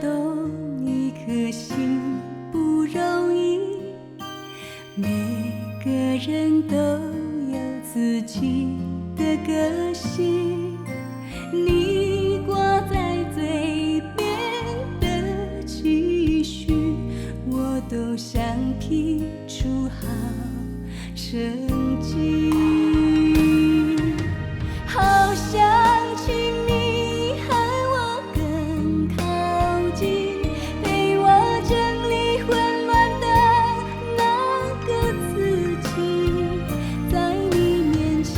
动一颗心不容易，每个人都有自己的个性，你挂在嘴边的期许，我都想批出好成绩。好想请你和我更靠近，陪我整理混乱的那个自己，在你面前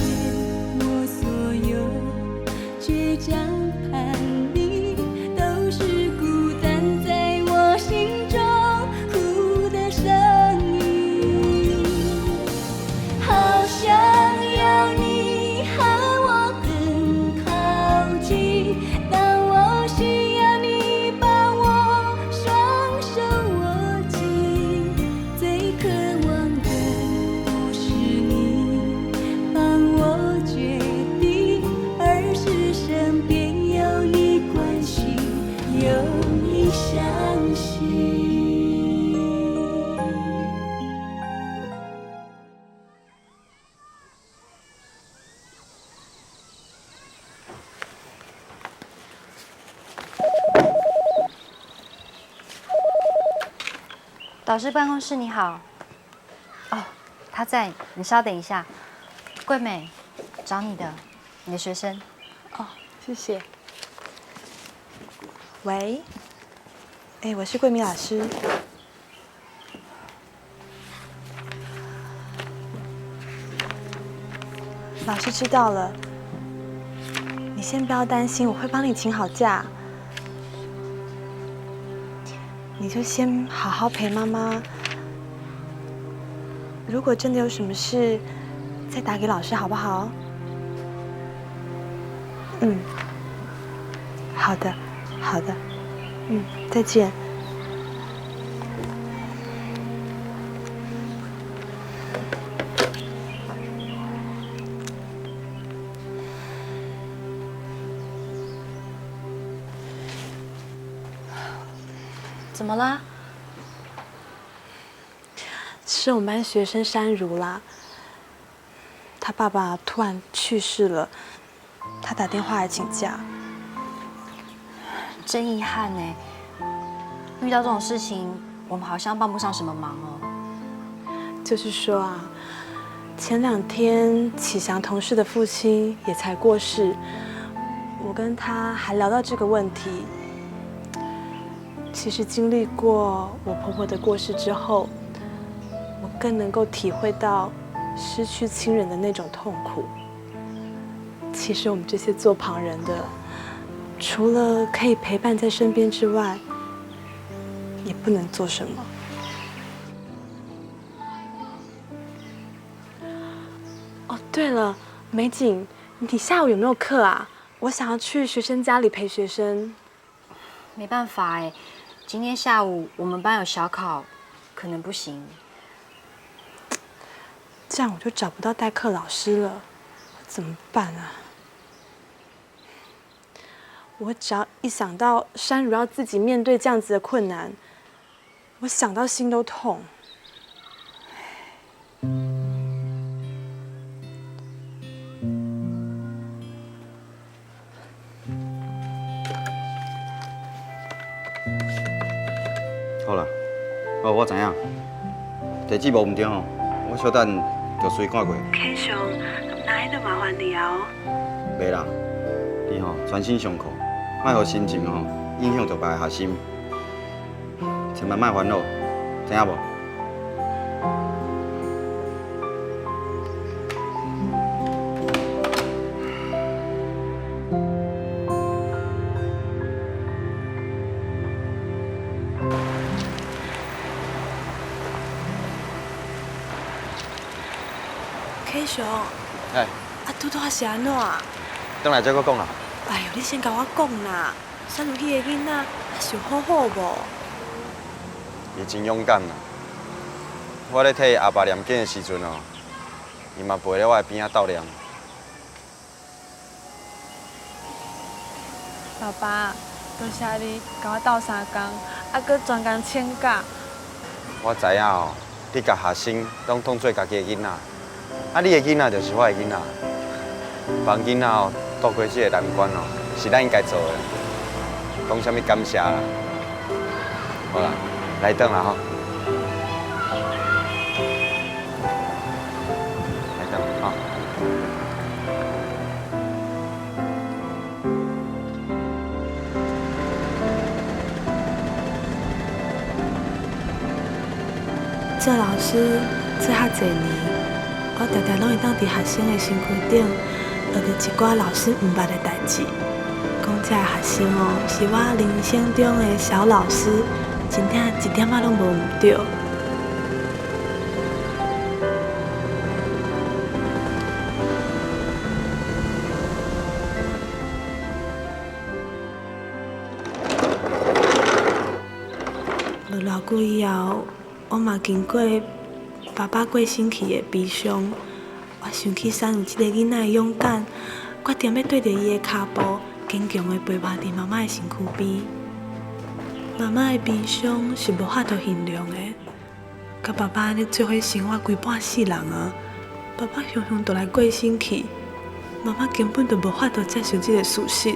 我所有倔强叛逆都是孤单在我心中哭的声音。好想要你和我更靠近，当我需要你把我双手握紧，最渴望的不是你帮我决定，而是身边有你关心，有你相信。导师办公室你好。哦，他在，你稍等一下。桂美，找你的，你的学生。哦，谢谢。喂，我是桂明老师。老师知道了，你先不要担心，我会帮你请好假。你就先好好陪妈妈。如果真的有什么事，再打给老师好不好？嗯，好的，好的，再见。怎么啦？是我们班学生山如啦，他爸爸突然去世了，他打电话来请假。真遗憾呢。遇到这种事情，我们好像帮不上什么忙哦。就是说啊，前2天启祥同事的父亲也才过世，我跟他还聊到这个问题。其实经历过我婆婆的过世之后，我更能够体会到失去亲人的那种痛苦。其实我们这些做旁人的，除了可以陪伴在身边之外，也不能做什么。哦，对了，美景，你下午有没有课啊？我想要去学生家里陪学生。没办法哎，今天下午我们班有小考，可能不行。这样我就找不到代课老师了，怎么办啊？我只要一想到山如要自己面对这样子的困难，我想到心都痛。好啦，我知影，地址无唔对吼，我小等就随看过。K 兄，哪一个麻烦你啊？袂啦，你吼专心上课，莫互心情吼影响到别个学生，千万莫烦恼，知影无？K 兄，哎，拄拄是安怎？等来再搁讲啦。哎呦，你先甲我讲啦，山如迄个囡仔是有好好无？伊真勇敢啦！我咧替阿爸念经的时阵哦，伊嘛陪咧我的边仔斗念。爸爸，多谢你甲我斗3工，搁专工请假。我知影哦，你甲学生拢当做家己的囡仔，你的囡仔就是我的囡仔，帮囡仔哦渡过这个难关哦，是咱应该做的。讲啥物感谢啦？好啦，来转啦吼。来转吼。做老师做遐侪年，我常常拢会当伫学生的身躯顶学着一寡老师毋捌的代志。讲这个学生哦，是我人生中的小老师，真正一点仔拢无毋对。无偌久以后，我嘛经过爸爸过身去的悲伤，我想起产有这个囡仔的勇敢，决定要对着伊的脚步，坚强的陪伴伫妈妈的身躯边。妈妈的悲伤是无法度形容的，甲爸爸安尼做伙生活规半世人啊，爸爸雄雄就来过身去，妈妈根本就无法度接受这个事实。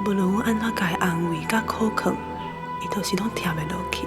无论阮安怎甲伊安慰甲苦劝，伊都是拢听袂落去。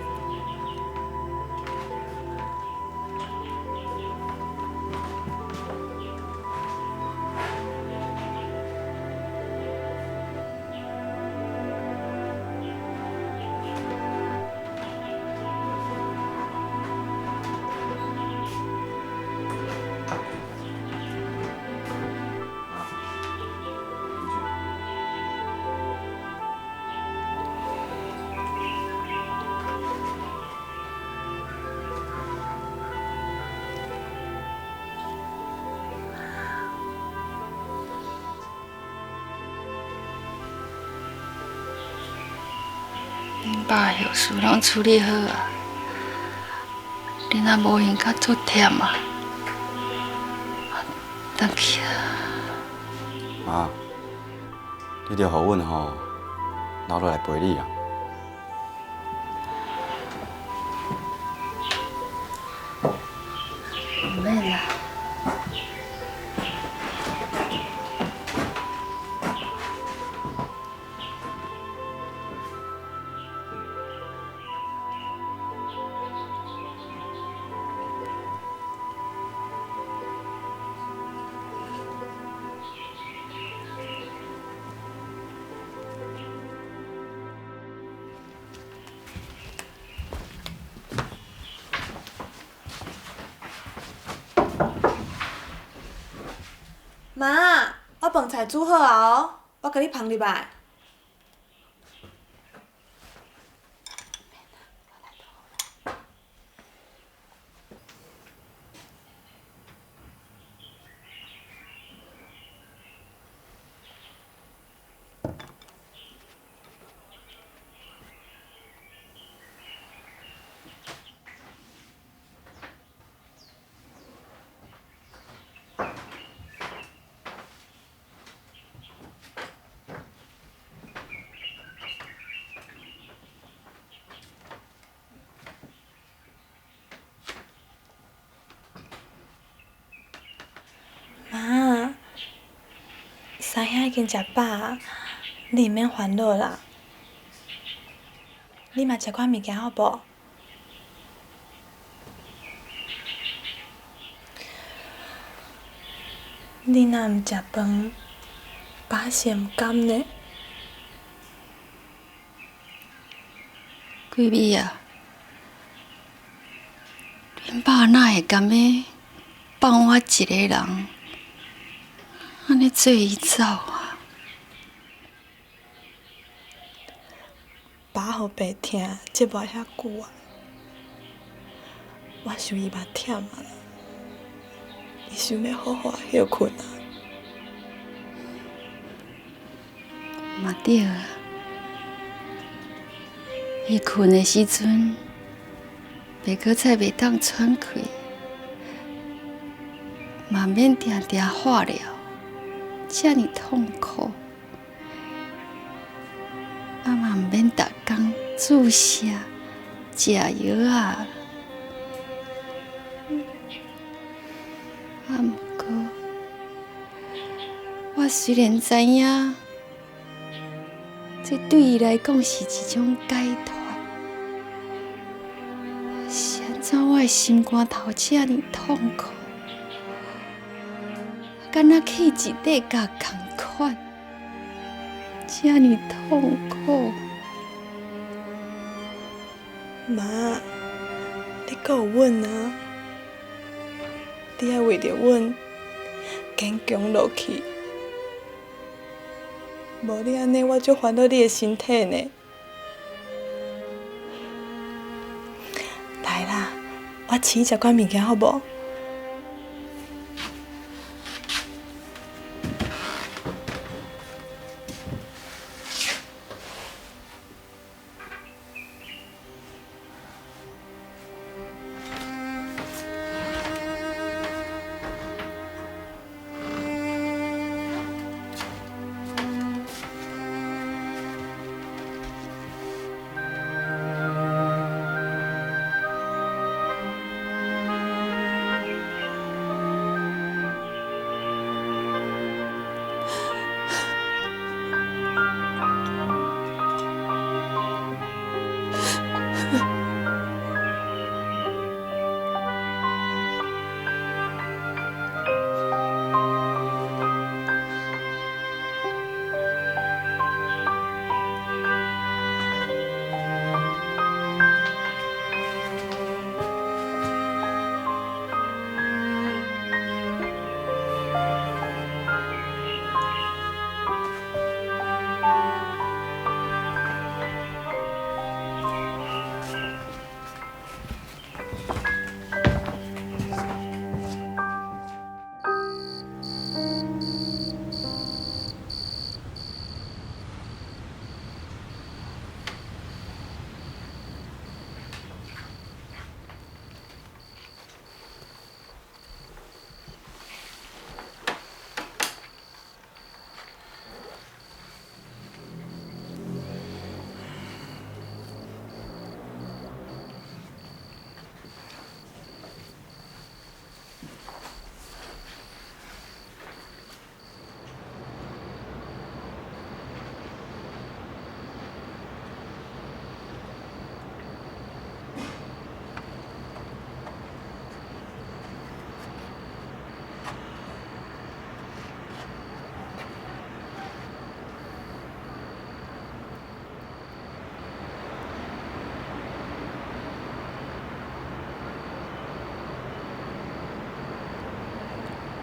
恁爸后事拢处理好啊，恁也无闲甲做忝啊，回去啊。妈，你着互阮吼留落来陪你啊。唔免啦。妈，我饭菜煮好啊哦，我甲你放入来。妈，三兄已经食饱啊，你毋免烦恼啦。你嘛食寡物件好无？你若毋食饭，爸是会毋甘呢。桂美啊，恁爸哪会甘要放我一个人，安尼做伊走啊？爸互白疼，接无遐久啊。我想伊嘛忝啊啦，伊想要好好休困啊。嘛对啊，伊困的时阵，袂搁再袂当喘气，嘛免定定化疗，遮尔痛苦。免逐工注射食药啊。啊，毋过我虽然知影，这对伊来讲是一种解脱，是安怎我的心肝头这尔痛苦，敢若起一块甲同款，这尔痛苦。妈，你还有阮啊！你要为着阮坚强落去，无你安尼，我就烦恼你的身体呢。来啦，我饲你食款物件好无？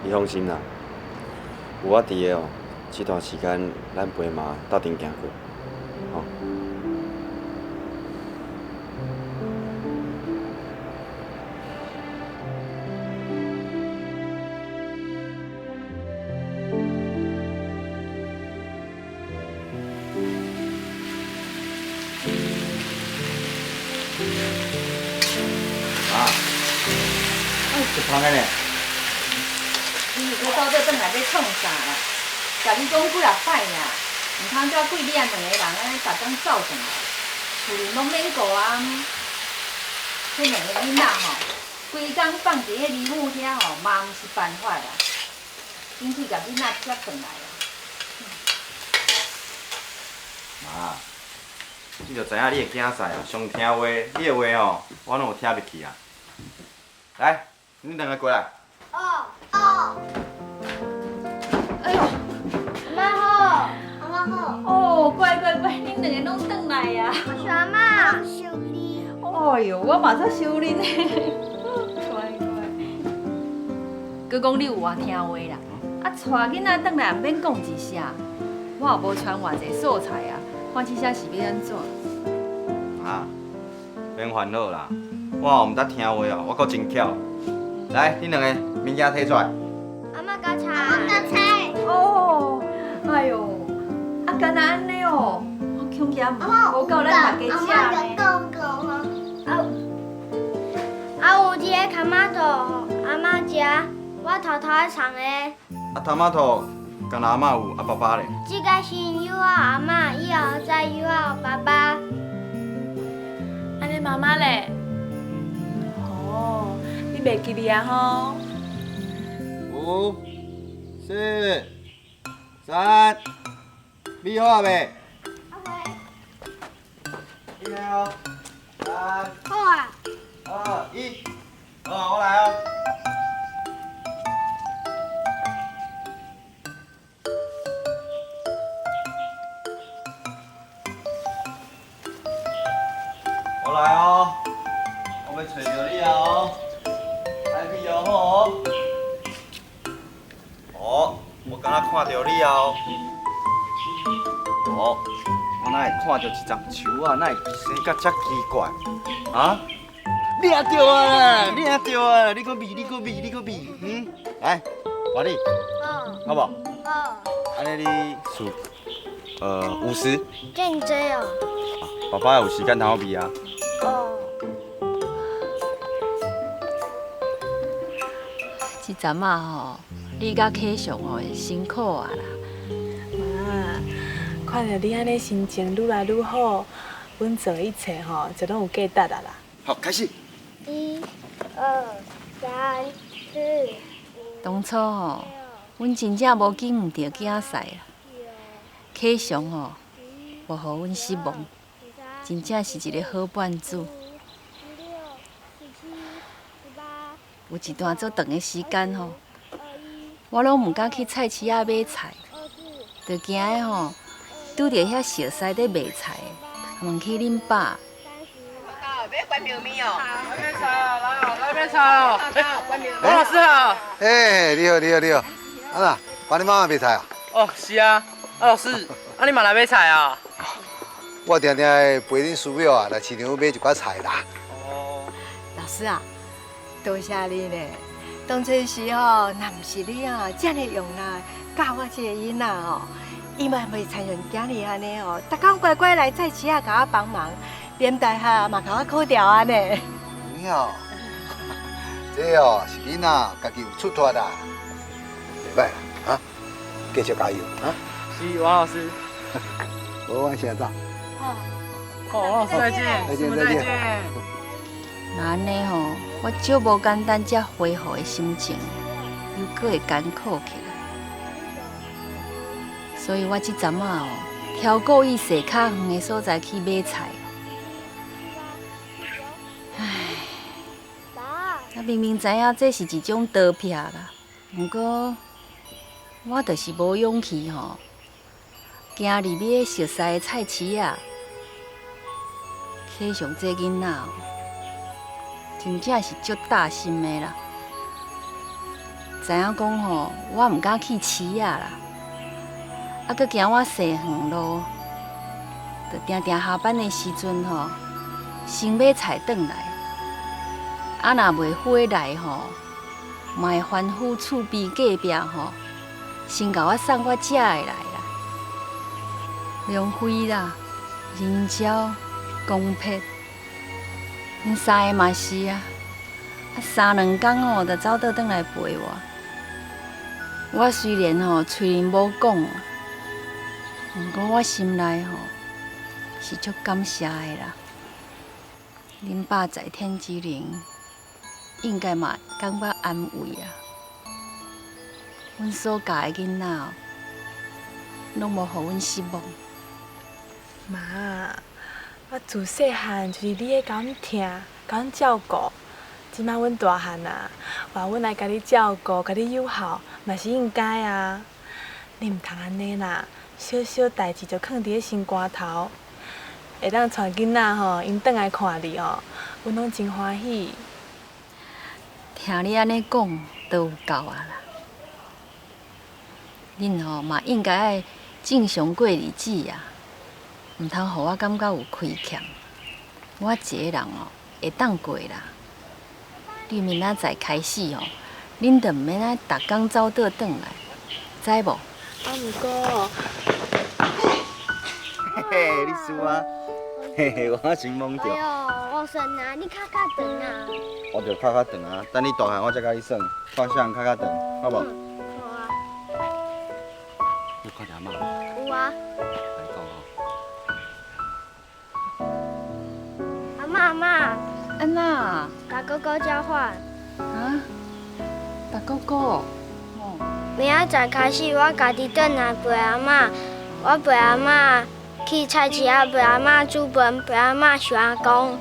你放心啦，有我伫个哦，这段时间咱陪妈斗阵行过，吼。食芳个呢？你有到这转来要创啥啦？甲你讲几啊摆呀？唔通叫贵你啊两个人安尼逐工走转来，厝里拢免顾啊。迄两个囡仔吼，规工放伫迄离母遐吼，嘛毋是办法啦。紧去甲囡仔接转来啦。妈，你就知影你的囝婿哦，上听话，你的话吼，我拢有听入去啊。来，恁两个过来。哎呦，妈好，阿妈好。哦，乖，恁两个拢转来呀。我是阿妈。修理。哎呦，我嘛在修恁呢。乖。佮讲你有话听话啦，啊，带囡仔转来免讲一声，我也无传偌济素材啊，看这些是要安怎？妈，免烦恼啦，我后毋捌听话哦，我阁真巧。来，恁两个物件摕出来。阿妈搞菜。阿妈搞菜。哦，哎呦，啊，干那安尼哦，我恐惊无够咱大家食呢。有一个卡玛托，阿妈食，我偷偷的藏的。啊，头马头干阿嬷有阿爸爸咧。这个先有我阿妈，以后再有我爸爸。安尼妈妈嘞？哦，你袂记哩啊吼？ 5、4、3，你好啊未？你好。3、好啊。2、1，好，我来哦。我来哦，我要找到你啊哦，来去哦好哦。哦，我刚刚看到你啊哦。哦，我哪会看到一丛树啊？哪会生甲遮奇怪？啊？领到啊啦！领到啊！你搁比，你搁比，你搁比，来，换你，好不好？好。安尼你数，50。这么多哦。爸爸有时间通我比啊。哦。这阵啊吼，你甲启祥哦辛苦啊啦。妈，看到你安尼心情愈来愈好，阮做一切吼就拢有价值啊啦。好，开始。 1、2、3、4、当初吼，阮真正无经唔着竞赛啦。启祥吼，无互阮失望，真正是一个好伴主。有一段足长的时间吼，我拢唔敢去菜市仔买菜，就惊的吼，拄着遐熟悉在卖菜的，问去恁爸。 要关苗面哦。来买菜哦，来买菜哦。王老师好。哎，你好，你好，你好。啊啦，帮你妈妈买菜啊？哦，是啊。啊，老师，啊你嘛来买菜啊？我定定会陪恁师表啊来市场买一寡菜啦。哦。老师啊，多谢你咧。当初时候，若唔是你啊，这么用力教我这个囡仔哦，伊嘛袂参像今日安尼哦，逐工乖乖来菜市仔甲我帮忙。 连大下嘛，甲我考调安尼。有影，这哦是囡仔家己有出脱啦，袂歹啦，啊，继续加油啊！是王老师。我往前走。哦，王老师再见，再见，再见。那安尼吼，我少无简单才恢复的心情，又搁会艰苦起来。所以我即阵啊哦，挑故意踅较远的所在去买菜。 我明明知影这是一种刀片啦，不过我就是无勇气吼，行入去熟悉的菜市啊。启祥这囡仔哦，真正是足大心的啦。知影讲吼，我唔敢去市啊啦，啊，搁惊我踅远路，就定定下班的时阵吼，先买菜转来。 啊，若袂回来吼，嘛会反腐厝边隔壁吼，先甲我送我食的来啦。梁辉啦、仁昭、公撇，因三个嘛是啊。啊，3、2天吼，就走倒转来陪我。我虽然吼嘴里无讲，不过我心内吼是足感谢的啦。恁爸在天之灵。 应该嘛感觉安慰啊！阮所教的囡仔哦，拢无互阮失望。妈，我自细汉就是你咧甲阮疼、甲阮照顾，即摆阮大汉啊，话阮来甲你照顾、甲你友好，嘛是应该啊。你毋通安尼啦，小小代志就藏伫咧心肝头，会当带囡仔吼，因转来看你哦，阮拢真欢喜。 听你安尼讲，都有够啊啦！恁吼嘛应该爱正常过日子啊，毋通互我感觉有亏欠。我一个人哦会当过啦。你明仔载开始哦，恁就毋免爱逐工走倒转来，知无？啊，毋过，嘿嘿，你输啊！嘿嘿，我先懵着。哎呦，王神啊，你较长啊。我就较长啊，等你大汉我才甲你算，看谁人较长，好无？好啊。你看见阿妈？有啊。来讲哦。阿嬷阿嬷，安娜，打勾勾交换。啊，大哥哥，哦，明仔载开始，我家己转来陪阿嬷。我陪阿嬷去菜市仔，陪阿嬷煮饭，陪阿嬷想阿公。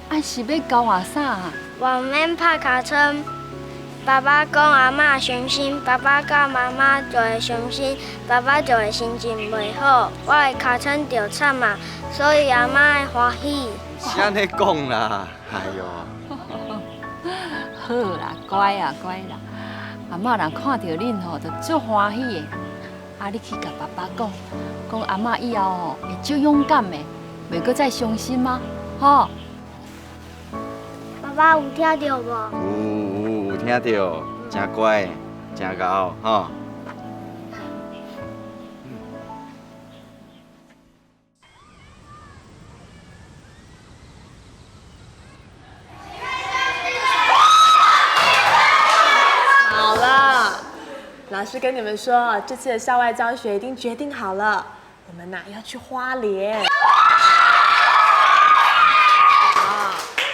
啊是要教我啥？我免拍卡称。爸爸讲阿嬷伤心，爸爸甲妈妈就会伤心，爸爸就会心情袂好，我的卡称就惨啊，所以阿嬷会欢喜。是安尼讲啦，哎哟。好啦，乖啊乖啦，阿嬷若看到恁吼，就足欢喜的。啊，你去甲爸爸讲，讲阿嬷以后吼会足勇敢的，袂搁再伤心吗？吼。爸爸有听到无？有听到，真乖，真高，吼。好了，老师跟你们说，这次的校外教学已经决定好了，我们呐要去花莲。好，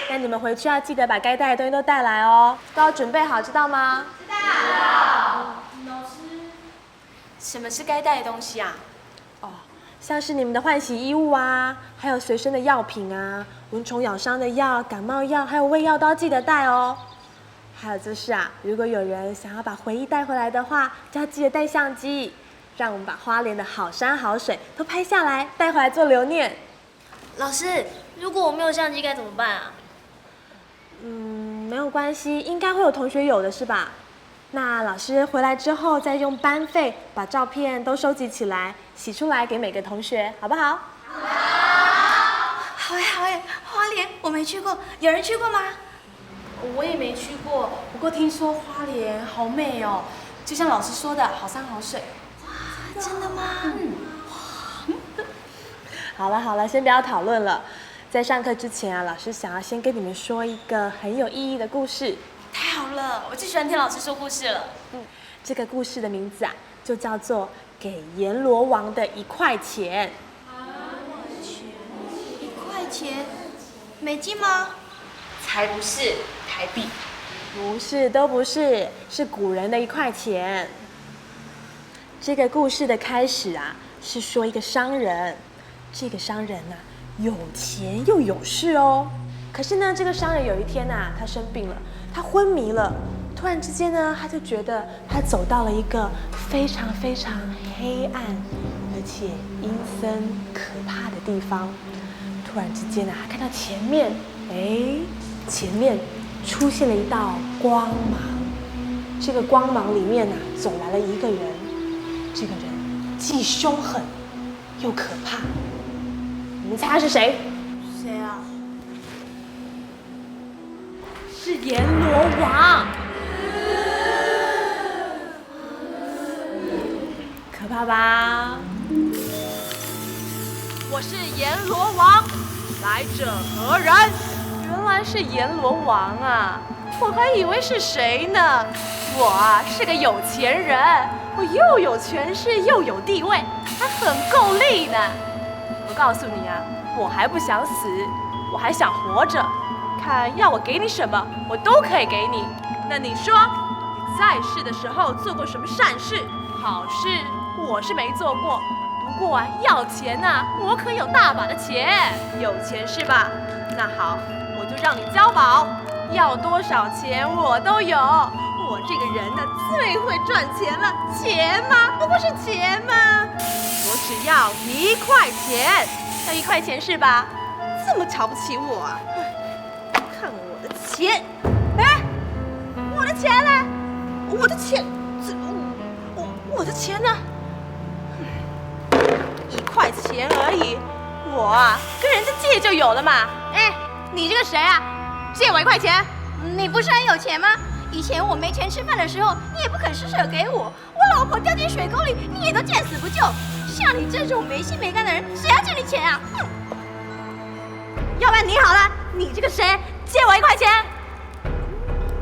那你们回去要记得把该带的东西都带来哦，都要准备好，知道吗？知道。老师，什么是该带的东西啊？哦，像是你们的换洗衣物啊，还有随身的药品啊，蚊虫咬伤的药、感冒药，还有胃药都要记得带哦。还有就是啊，如果有人想要把回忆带回来的话，就要记得带相机，让我们把花莲的好山好水都拍下来，带回来做留念。老师，如果我没有相机该怎么办啊？没有关系，应该会有同学有的是吧？那老师回来之后再用班费把照片都收集起来，洗出来给每个同学，好不好？好耶好耶，花莲我没去过，有人去过吗？我也没去过，不过听说花莲好美哦，就像老师说的，好山好水。哇，真的吗？好了好了，先不要讨论了。在上课之前啊，老师想要先跟你们说一个很有意义的故事。太好了，我最喜欢听老师说故事了。这个故事的名字啊，就叫做《给阎罗王的1块钱》。1块钱，美金吗？才不是，台币。不是，都不是，是古人的1块钱。这个故事的开始啊，是说一个商人，这个商人啊，有钱又有势哦。可是呢，这个商人有一天啊，他生病了，他昏迷了。突然之间呢，他就觉得他走到了一个非常非常黑暗，而且阴森可怕的地方。突然之间啊，他看到前面，前面出现了一道光芒。这个光芒里面啊，走来了一个人。这个人既凶狠又可怕。你们猜他是谁？谁啊？是阎罗王。可怕吧？我是阎罗王，来者何人？原来是阎罗王啊！我还以为是谁呢？我啊是个有钱人，我又有权势又有地位，还很够力呢。我告诉你啊，我还不想死，我还想活着。看要我给你什么，我都可以给你。那你说，你在世的时候做过什么善事、好事？我是没做过。不过啊，要钱啊，我可有大把的钱，有钱是吧？那好，我就让你交保，要多少钱我都有。我这个人呢，最会赚钱了，钱嘛，不过是钱嘛。我只要1块钱，要1块钱是吧？这么瞧不起我啊？看我的钱，我的钱呢？我的钱，我的钱呢？1块钱而已，我啊跟人家借就有了嘛。你这个谁啊？借我1块钱？你不是很有钱吗？以前我没钱吃饭的时候，你也不肯施舍给我。我老婆掉进水沟里，你也都见死不救。像你这种没心没肝的人，谁要借你钱啊？要不然你好了，你这个谁，借我1块钱？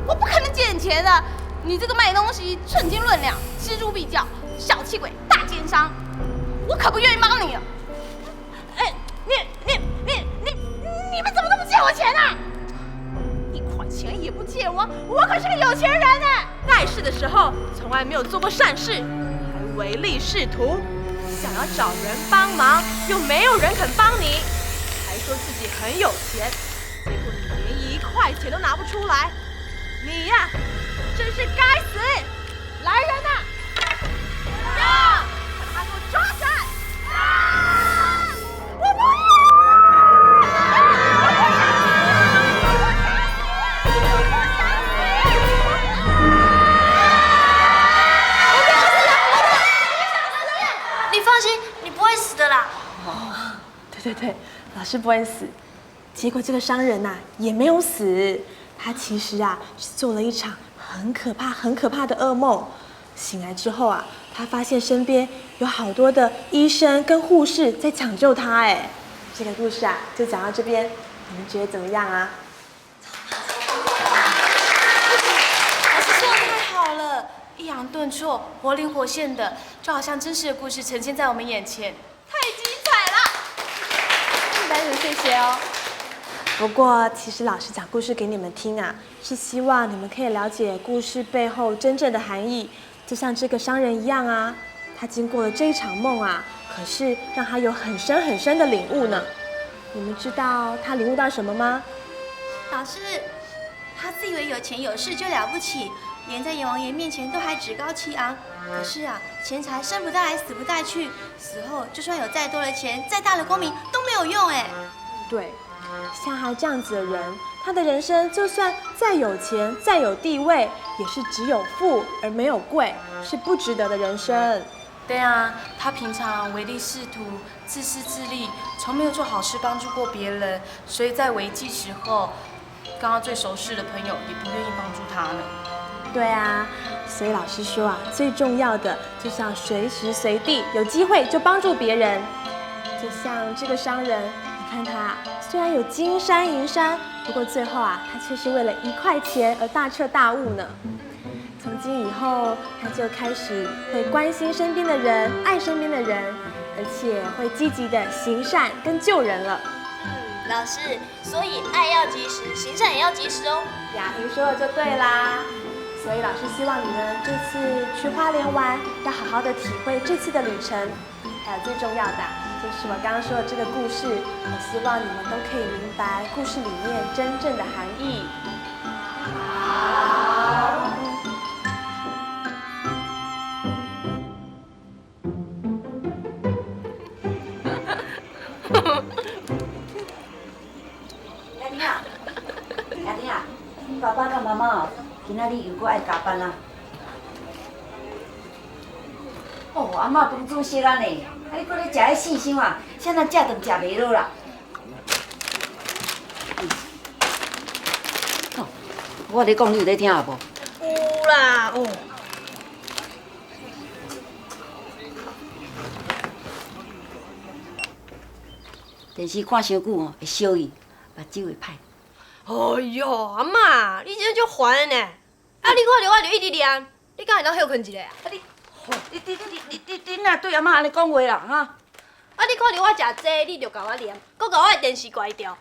我不可能借你钱的。你这个卖东西，称斤论两，锱铢必较，小气鬼、大奸商，我可不愿意帮你了。哎，你们怎么都不借我钱啊？一块钱也不借我，我可是个有钱人呢。盖世的时候从来没有做过善事，还唯利是图，想要找人帮忙，又没有人肯帮你，还说自己很有钱，结果你连1块钱都拿不出来，你呀，真是该死！来人呐！把他给我抓起来！我不你放心，你不会死的啦。对，老师不会死。结果这个商人呐，也没有死，他其实啊是做了一场很可怕的噩梦。醒来之后啊，他发现身边有好多的医生跟护士在抢救他。哎，这个故事啊就讲到这边，你们觉得怎么样啊？老师说的太好了，抑扬顿挫，活灵活现的，就好像真实的故事呈现在我们眼前，太精彩了！班主谢谢哦。不过，其实老师讲故事给你们听啊，是希望你们可以了解故事背后真正的含义。就像这个商人一样啊，他经过了这一场梦啊，可是让他有很深的领悟呢。你们知道他领悟到什么吗？老师，他自以为有钱有势就了不起，连在阎王爷面前都还趾高气昂。可是啊，钱财生不带来，死不带去，死后就算有再多的钱、再大的功名都没有用哎。对，像他这样子的人，他的人生就算再有钱、再有地位，也是只有富而没有贵，是不值得的人生。对啊，他平常唯利是图、自私自利，从没有做好事帮助过别人，所以在危机时候，跟他最熟识的朋友也不愿意帮助他呢。对啊，所以老师说啊，最重要的就是要随时随地有机会就帮助别人。就像这个商人，你看他虽然有金山银山，不过最后啊，他却是为了1块钱而大彻大悟呢。从今以后，他就开始会关心身边的人，爱身边的人，而且会积极的行善跟救人了。老师，所以爱要及时，行善也要及时哦。雅萍说的就对啦。所以老师希望你们这次去花莲玩，要好好的体会这次的旅程。还有最重要的，就是我刚刚说的这个故事，我希望你们都可以明白故事里面真正的含义。好。阿弟啊，爸爸甲妈妈哦，今仔日又搁爱加班啦。哦，阿嬷饭煮熟啊呢，啊你搁咧食迄四箱啊，啥人食顿食袂落啦。哦，我咧讲你有咧听啊无？有啦，哦。电视看伤久哦，会烧伊，目睭会歹。哎呦，阿嬷，你真就烦呢！啊，你看到我就一直念，你敢会当休困一下啊？你哪对阿嬷安尼讲话啦哈？啊，你看到我食这，你就甲我念，搁甲我的电视关掉。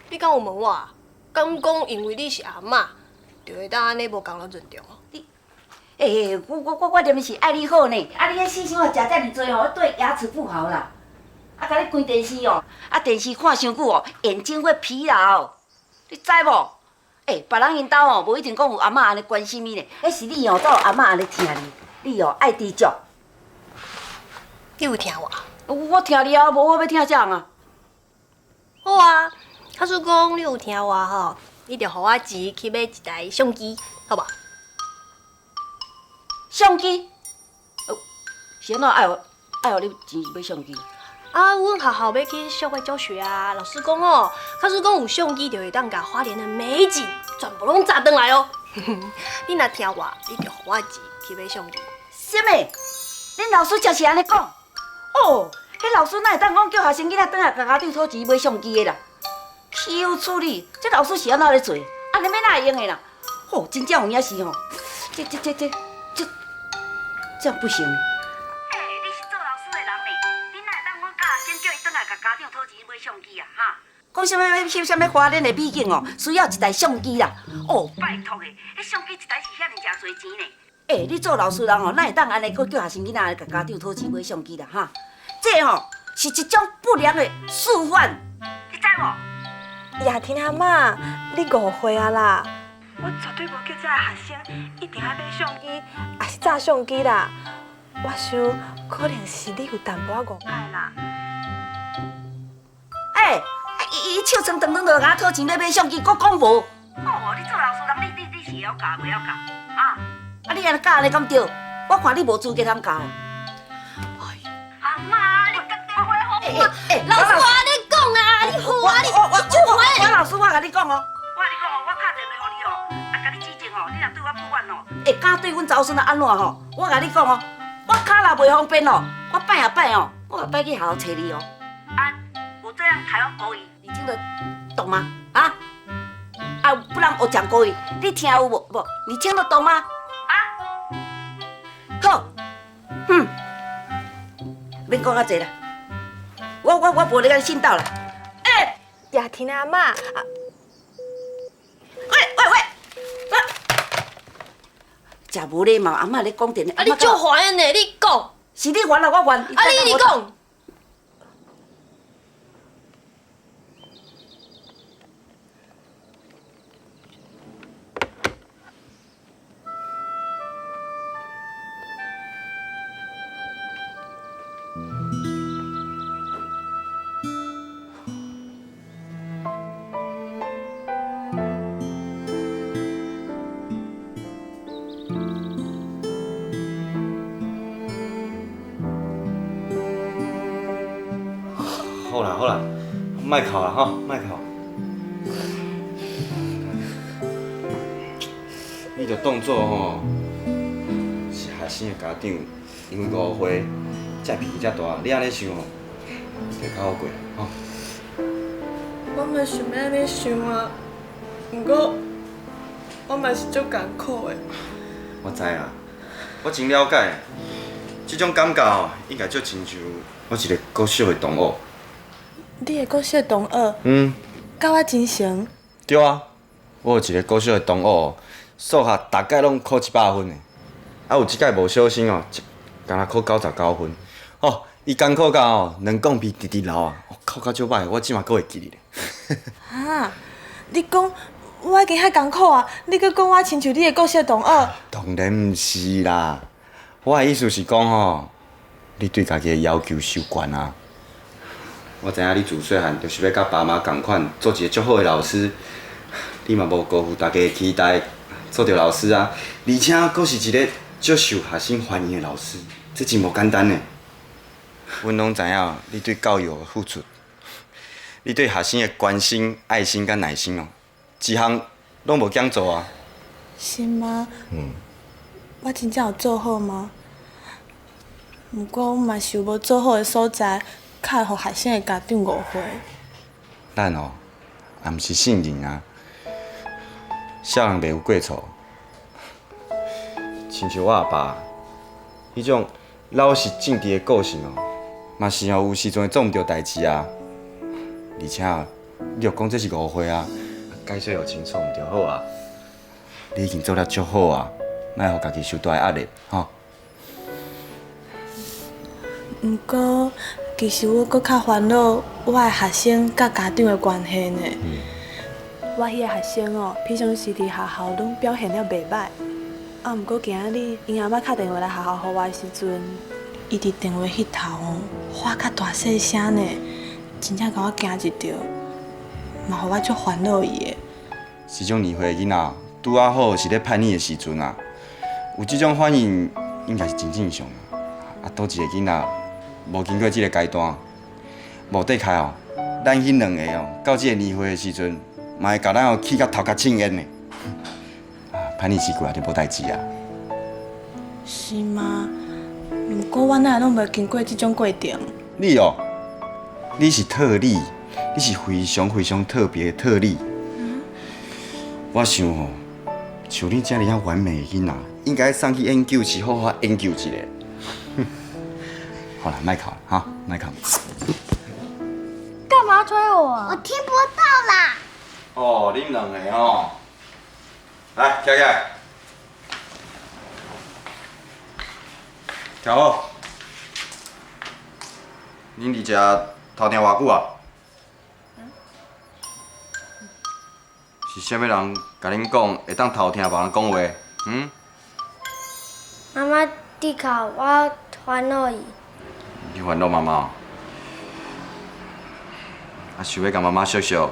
你敢有问我啊？敢讲因为你是阿嬷，就会当安尼无共咱尊重？我念的是爱你好呢。啊，你迄四箱哦食遮尔多哦，对牙齿不好啦。啊，甲你关电视哦，啊电视看伤久哦，眼睛会疲劳，你知无？别人因兜哦，无一定讲有阿嬷安尼关心你呢，迄是你哦，都有阿嬷安尼疼你，你哦爱知足。你有听我？我听你啊，无我要听啥啊？好啊，假使讲你有听我吼，你就互我钱去买一台相机，好无？相机？是安怎爱你钱买相机？啊，阮学校要去校外教学啊，老师讲哦，假使讲有相机，就会当甲花莲的美景全部拢炸转来哦。你若听我，你就互我钱去买相机。什么？恁老师真是安尼讲？哦，迄老师哪会当讲叫学生囡仔转来甲家长讨钱买相机的啦？羞处理，这老师是安怎咧做？安尼要哪会用的啦？哦，真正有影是吼，这样不行。嘿，你是做老师的人呢，你哪会当阮教先叫伊转来甲家长讨钱买相机啊？哈！讲什么要翕什么花莲的美景哦，需要一台相机啦。哦，拜托的，迄相机一台是遐尼诚侪钱呢。你做老师人哦，哪会当安尼搁叫学生囡仔来甲家长讨钱买相机啦？哈，这吼是一种不良的示范，你知无？雅婷阿嬷，你误会啊啦！我绝对无叫这个学生一定要买相机，也是照相机啦。我想可能是你有淡薄仔误解啦。伊笑装长长就甲我讨钱要买相机，搁讲无。哦，你做老师人，你是会晓教袂晓教啊？你安尼教安尼敢对？我看你无资格通教。阿妈，你我好。老师，我安尼讲啊，你好啊，你就我老师，我甲你讲哦。我甲你讲哦，我打电话互你哦，甲你指正哦，你若对我不满哦。敢对阮查某孙仔安怎吼？我甲你讲哦，我脚若袂方便哦，我摆啊摆哦，我下摆去学校找你哦。我这样台湾国语，你听得懂吗？不然我讲国语，你听有无？不，你听得懂吗？好，免讲啊济啦，我无咧甲你信道啦。雅婷阿嬷，真无礼貌，阿嬷咧讲电话。你足烦的，你讲。是你烦啊，我烦。你讲。好啦，莫哭啦吼，莫哭。你着当作吼是学生的家长，因为误会才脾气才大。你安尼想吼，会较好过吼。我嘛想要安尼想啊，不过我嘛是足艰苦的。我知啊，我真了解，这种感觉吼，应该足亲像我一个国小的同学。你的国小同学？甲我真像。对啊，我有一个国小的同学，数学大概拢考100分的，有一届无小心哦，敢若考99分。伊艰苦到两讲比直直流啊，考到足歹，我即嘛阁会记哩咧。你讲我已经遐艰苦啊，你阁讲我亲像你的国小同学？当然毋是啦，我的意思是讲吼，你对家己的要求伤悬啊。我知影你自细汉就是要甲爸妈同款，做一个足好的老师。你嘛无辜负大家的期待，做着老师啊，而且阁是一个足受学生欢迎的老师，这真无简单呢。阮拢知影你对教育的付出，你对学生的关心、爱心甲耐心哦，一项拢无减做啊。是吗？我真正有做好吗？不过我嘛是有无做好的所在。较会互学生的家长误会。咱也毋是圣人啊，少人袂有过错。亲像我阿爸，迄种老实正直的个性嘛是有时阵会做毋着代志啊。而且你若讲这是误会啊，解释又清楚毋着好啊。你已经做了足好啊，莫互家己受大压力吼。不过。其实我搁较烦恼我的学生甲家长的关系呢。我迄个学生平常时伫学校拢表现了袂歹，不过今仔日因阿嬷敲电话来学校互我的时阵，伊伫电话迄头话较大细声呢，真正甲我惊一跳，嘛互我足烦恼伊的。是种年岁的囡仔，拄啊好是咧叛逆的时阵啊，有这种反应应该是真正常啊。倒一个囡仔。无经过这个阶段，无得开咱迄两个到这个年岁的时阵，嘛会甲咱气甲头壳青烟的。叛逆期过也就无代志啊。是吗？不过我哪会拢袂经过这种过程？你是特例，你是非常非常特别的特例。我想像你这样完美的囡仔，应该送去研究室好好研究一下。好了，卖考了哈，卖考。干嘛催我啊？我听不到啦。哦，恁两个哦，来，起来，听好。恁伫遮偷听偌久啊？是啥物人甲恁讲会当偷听别人讲话？嗯？妈妈伫哭，我烦恼伊。你烦恼妈妈哦？啊，想要甲妈妈说说，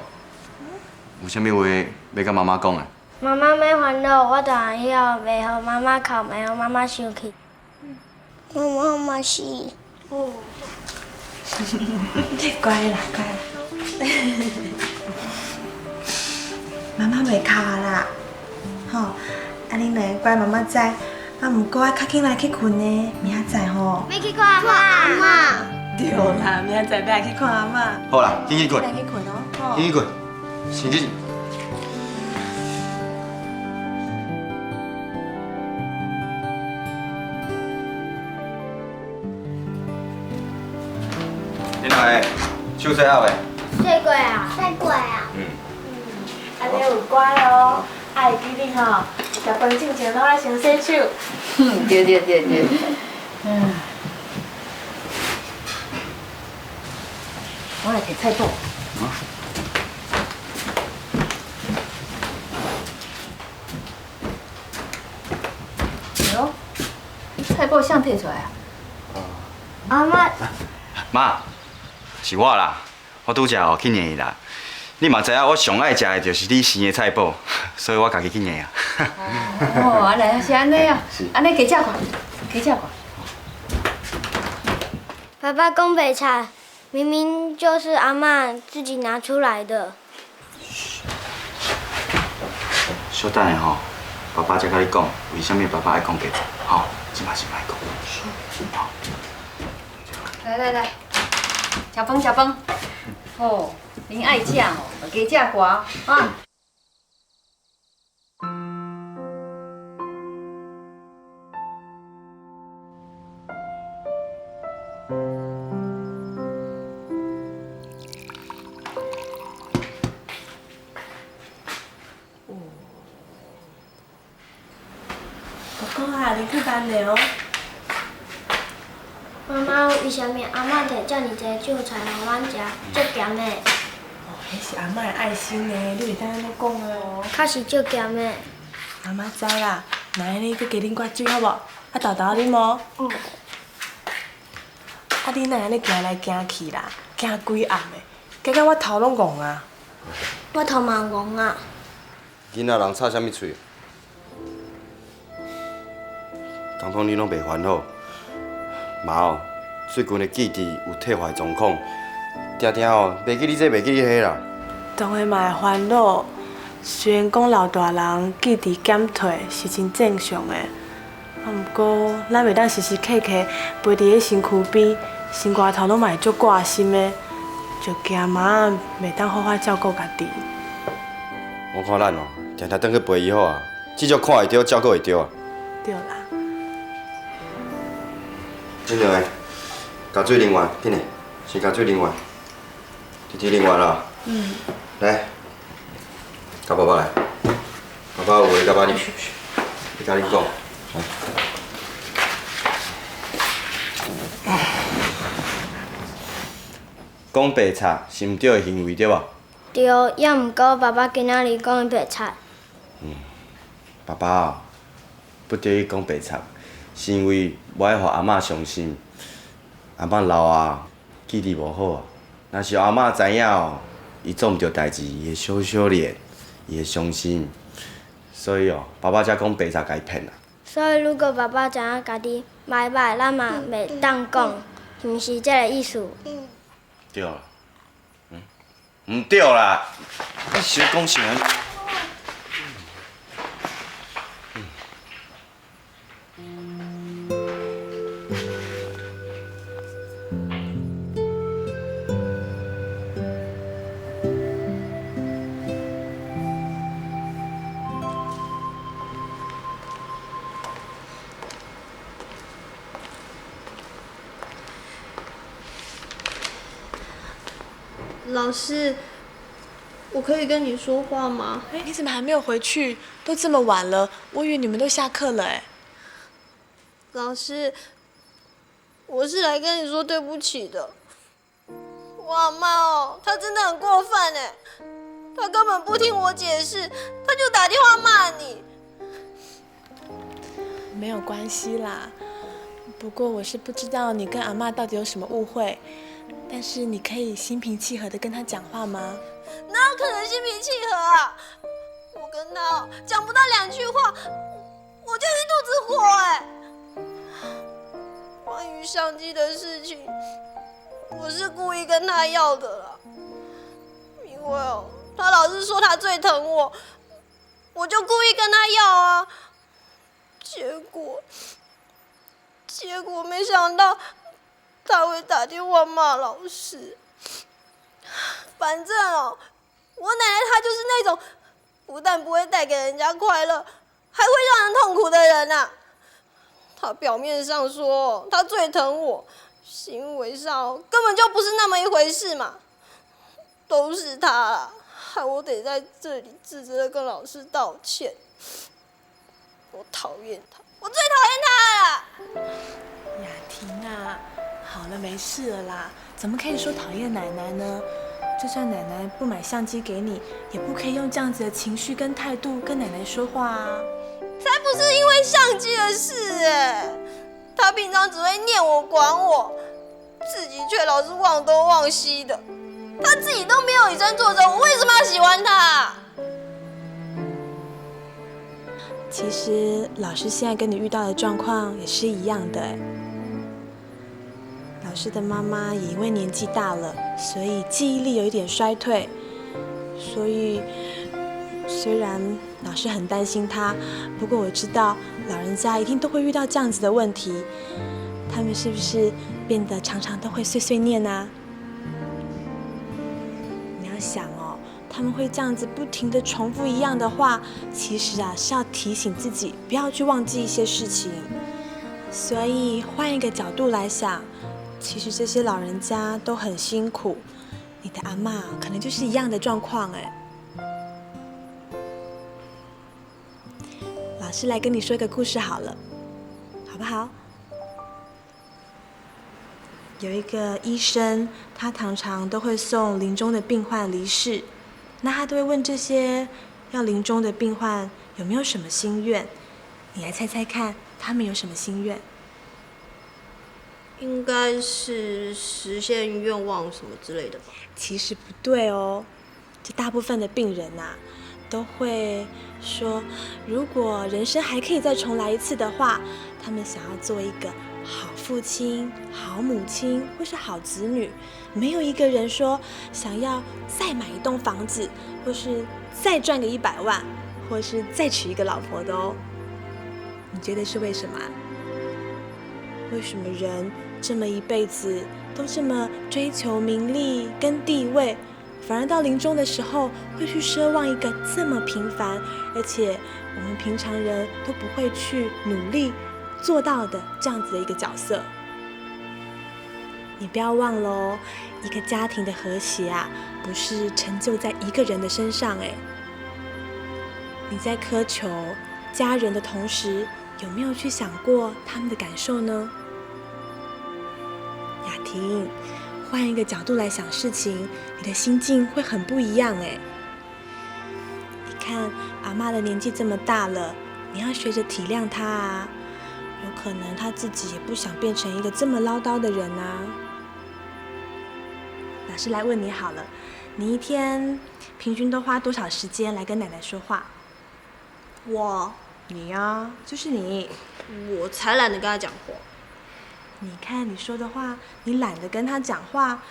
有啥物话要甲妈妈讲的？妈妈没烦恼，我当然要袂互妈妈哭，袂互妈妈生气。妈妈是。哦。乖啦，乖啦。妈妈袂哭啦，吼，啊恁两个乖妈妈知，啊毋过爱较紧来去困呢，明仔载吼。要去看阿妈。对啦，明仔载要来去看阿嬷。好啦，紧去困，来去困哦，紧去困，先去。恁两个手洗好未？洗过啊。洗过啊。安尼有乖哦，啊会记你吼，食饭之前拢爱先洗手。对对对对。我来摕菜脯。哎呦，菜脯谁摕出来啊？阿妈。妈，是我啦，我拄则哦去验啦。你嘛知影我上爱食的就是你生的菜脯，所以我家己去验啊。哦，安尼是安尼啊，安尼加食看，加食看。爸爸讲白菜，明明就是阿嬷自己拿出来的。小等下吼，爸爸才甲你讲，为什么爸爸爱讲白菜，吼，即嘛是莫讲。好。来来来，食饭食饭。哦，恁爱食哦，就加食寡啊。哥哥啊，你去班了哦。妈妈，为什么阿嬷摕遮尔济酒菜互阮食，足咸的？哦，迄是阿嬷的爱心呢，你袂当安尼讲哦。确实足咸的。妈妈知啦，那安尼，佮加啉寡酒好无？啊，豆豆啉无？嗯。啊，你哪安尼行来行去啦，行规暗的，加到我头拢戆啊。我头嘛戆啊。囡仔人插啥物喙？刚刚你拢袂烦恼。妈哦，最近的记忆有退化状况，定定哦，袂记你这袂记你迄啦。当然嘛会烦恼，虽然讲老大人记忆减退是真正常的，啊，毋过咱袂当时时刻刻陪伫咧身躯边，心肝头拢嘛会足挂心的，就惊妈袂当好好照顾家己。我看咱哦，定定转去陪伊好啊，至少看会着，照顾会着啊。对啦。恁两个，加水淋完，紧嘞，先加水淋完，直直淋完啦。嗯。来，甲爸爸来，爸爸有话甲爸你，你甲恁讲。讲白菜是毋对的行为对吧？对，也毋过爸爸今仔日讲白菜。爸爸哦，不对伊讲白菜。是因为我爱互阿嬷伤心，阿嬷老啊，记忆无好啊。若是阿嬷知影哦，伊做毋着代志，伊会小小咧，伊会伤心。所以哦，爸爸才讲白菜甲伊骗啦。所以如果爸爸知影家己歹歹，咱嘛袂当讲，是毋是这个意思？对啦，毋对啦，你小讲啥？老师，我可以跟你说话吗？哎，你怎么还没有回去？都这么晚了，我以为你们都下课了哎。老师，我是来跟你说对不起的。我阿妈哦，她真的很过分哎，她根本不听我解释，她就打电话骂你。没有关系啦，不过我是不知道你跟阿嬷到底有什么误会，但是你可以心平气和的跟她讲话吗？哪有可能心平气和啊！我跟她讲不到2句话，我就一肚子火哎。关于相机的事情，我是故意跟她要的啦，因为哦，她老是说她最疼我，我就故意跟她要啊。结果没想到她会打电话骂老师。反正哦，我奶奶她就是那种不但不会带给人家快乐，还会让人痛苦的人啊。她表面上说她最疼我，行为上根本就不是那么一回事嘛。都是她啦，害我得在这里自责的跟老师道歉。我讨厌她，我最讨厌她了。雅婷啊，好了，没事了啦，怎么可以说讨厌奶奶呢？就算奶奶不买相机给你，也不可以用这样子的情绪跟态度跟奶奶说话啊。才不是因为相机的事哎，她平常只会念我管我，自己却老是忘东忘西的。她自己都没有以身作则，我为什么要喜欢她？其实老师现在跟你遇到的状况也是一样的哎。老师的妈妈也因为年纪大了，所以记忆力有一点衰退，所以虽然老师很担心她，不过我知道老人家一定都会遇到这样子的问题。他们是不是变得常常都会碎碎念啊？你要想哦，他们会这样子不停地重复一样的话，其实啊是要提醒自己不要去忘记一些事情。所以换一个角度来想，其实这些老人家都很辛苦，你的阿嬷可能就是一样的状况哎。老师来跟你说一个故事好了，好不好？有一个医生，他常常都会送临终的病患离世，那他都会问这些要临终的病患有没有什么心愿，你来猜猜看，他们有什么心愿？应该是实现愿望什么之类的吧？其实不对哦，这大部分的病人啊，都会说，如果人生还可以再重来一次的话，他们想要做一个好父亲、好母亲或是好子女。没有一个人说想要再买一栋房子，或是再赚个100万，或是再娶一个老婆的哦。你觉得是为什么啊？为什么人这么一辈子都这么追求名利跟地位，反而到临终的时候会去奢望一个这么平凡，而且我们平常人都不会去努力做到的这样子的一个角色？你不要忘了哦，一个家庭的和谐啊，不是成就在一个人的身上哎。你在苛求家人的同时，有没有去想过他们的感受呢？雅婷，换一个角度来想事情，你的心境会很不一样哎。你看阿嬷的年纪这么大了，你要学着体谅她啊。有可能她自己也不想变成一个这么唠叨的人啊。老师来问你好了，你一天平均都花多少时间来跟奶奶说话？你呀，就是你。我才懒得跟她讲话。你看你说的话，你懒得跟她讲话。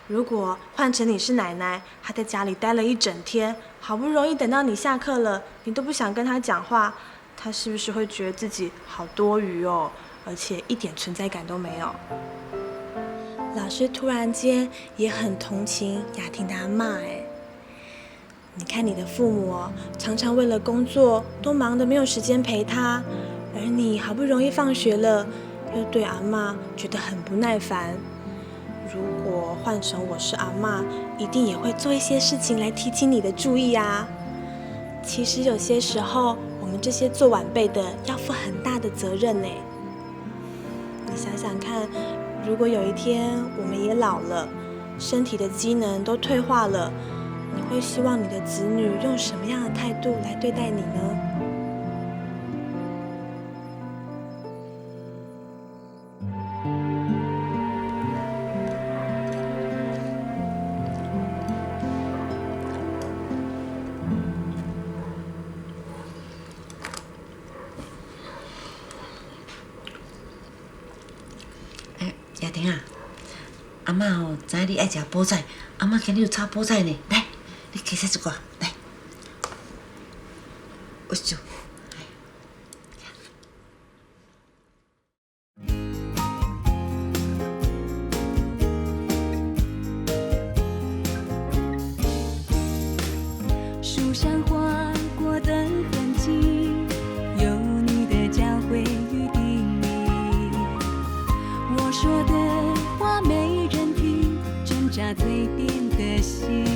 如果换成你是奶奶，她在家里待了一整天，好不容易等到你下课了，你都不想跟她讲话，她是不是会觉得自己好多余哦，而且一点存在感都没有？老师突然间也很同情雅婷的阿嬷哎。你看你的父母哦，常常为了工作都忙得没有时间陪她，而你好不容易放学了，又对阿嬷觉得很不耐烦。如果换成我是阿嬷，一定也会做一些事情来提起你的注意啊。其实有些时候，我们这些做晚辈的要负很大的责任呢。你想想看，如果有一天我们也老了，身体的机能都退化了，你会希望你的子女用什么样的态度来对待你呢？亚婷啊，阿嬷哦，知影你爱食菠菜，阿嬷今日有炒菠菜呢，来，你起洗一寡，来，我就。树上划过的痕迹，有你的教诲与叮咛。我说的话没人听，挣扎蜕变的心。